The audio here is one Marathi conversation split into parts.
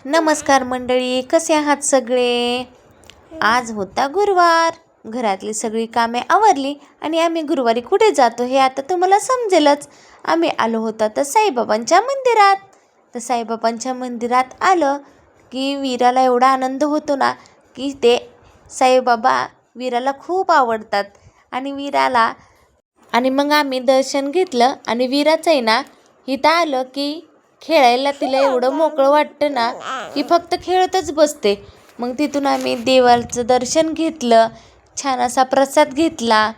नमस्कार मंडळी, कसे आहात सगळे? आज होता गुरुवार. घरातली सगळी कामे आवरली आणि आम्ही गुरुवारी कुठे जातो हे आता तुम्हाला समजेलच. आम्ही आलो होतो तर साईबाबांच्या मंदिरात. तर साईबाबांच्या मंदिरात आलं की वीराला एवढा आनंद होतो ना की ते साईबाबा वीराला खूप आवडतात आणि मग आम्ही दर्शन घेतलं आणि वीराचं आहे ना इथं आलं की खेळायला तिला एवढं मोकळं वाटतं ना की फक्त खेळतच बसते. मग तिथून आम्ही देवाचं दर्शन घेतलं, छान असा प्रसाद घेतला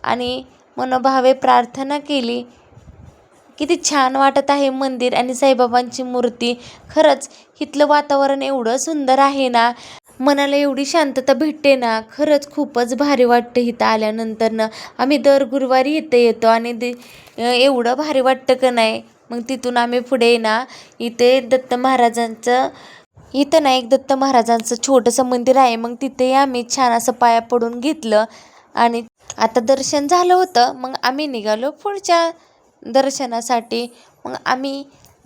आणि मनोभावे प्रार्थना केली. किती छान वाटत आहे मंदिर आणि साईबाबांची मूर्ती. खरंच इथलं वातावरण एवढं सुंदर आहे ना, मनाला एवढी शांतता भेटते ना, खरंच खूपच भारी वाटतं इथं आल्यानंतर ना. आम्ही दर गुरुवारी इथं येतो आणि एवढं भारी वाटतं का नाही. मग तिथून आम्ही पुढे ना इथे एक दत्त महाराजांचं छोटंसं मंदिर आहे. मग तिथे आम्ही छान असं पाया पडून घेतलं आणि आता दर्शन झालं होतं. मग आम्ही निघालो पुढच्या दर्शनासाठी. मग आम्ही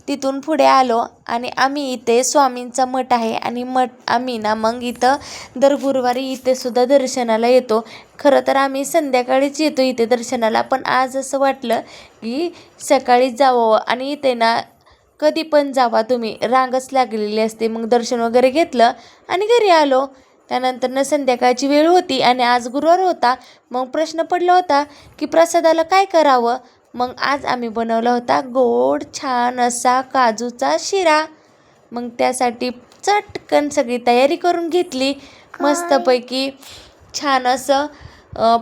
तिथून पुढे आलो आणि आम्ही इथे स्वामींचा मठ आहे आणि आम्ही ना मग इथं दर गुरुवारी इथे सुद्धा दर्शनाला येतो. खरं तर आम्ही संध्याकाळीच येतो इथे दर्शनाला, पण आज असं वाटलं की सकाळीच जावं आणि इथे ना कधी पण जावा तुम्ही, रांगच लागलेली असते. मग दर्शन वगैरे घेतलं आणि घरी आलो. त्यानंतर संध्याकाळची वेळ होती आणि आज गुरुवार होता. मग प्रश्न पडला होता की प्रसादाला काय करावं. मग आज आम्ही बनवला होता गोड छान असा काजूचा शिरा. मग त्यासाठी चटकन सगळी तयारी करून घेतली. मस्तपैकी छान असं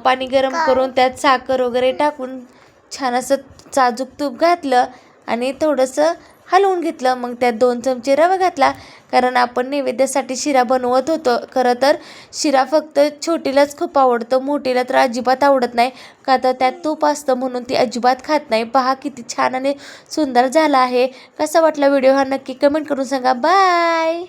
पाणी गरम करून त्यात साखर वगैरे टाकून छान असं साजूक तूप घातलं आणि थोडंसं हलवून घेतलं. मग त्यात 2 चमचे रवा घातला, कारण आपण नैवेद्यासाठी शिरा बनवत होतो. खरं तर शिरा फक्त छोटीलाच खूप आवडतं, मोठीला तर अजिबात आवडत नाही, का तर त्यात तूप असतं म्हणून ती अजिबात खात नाही. पहा किती छान आणि सुंदर झाला आहे. कसा वाटला व्हिडिओ हा नक्की कमेंट करून सांगा. बाय.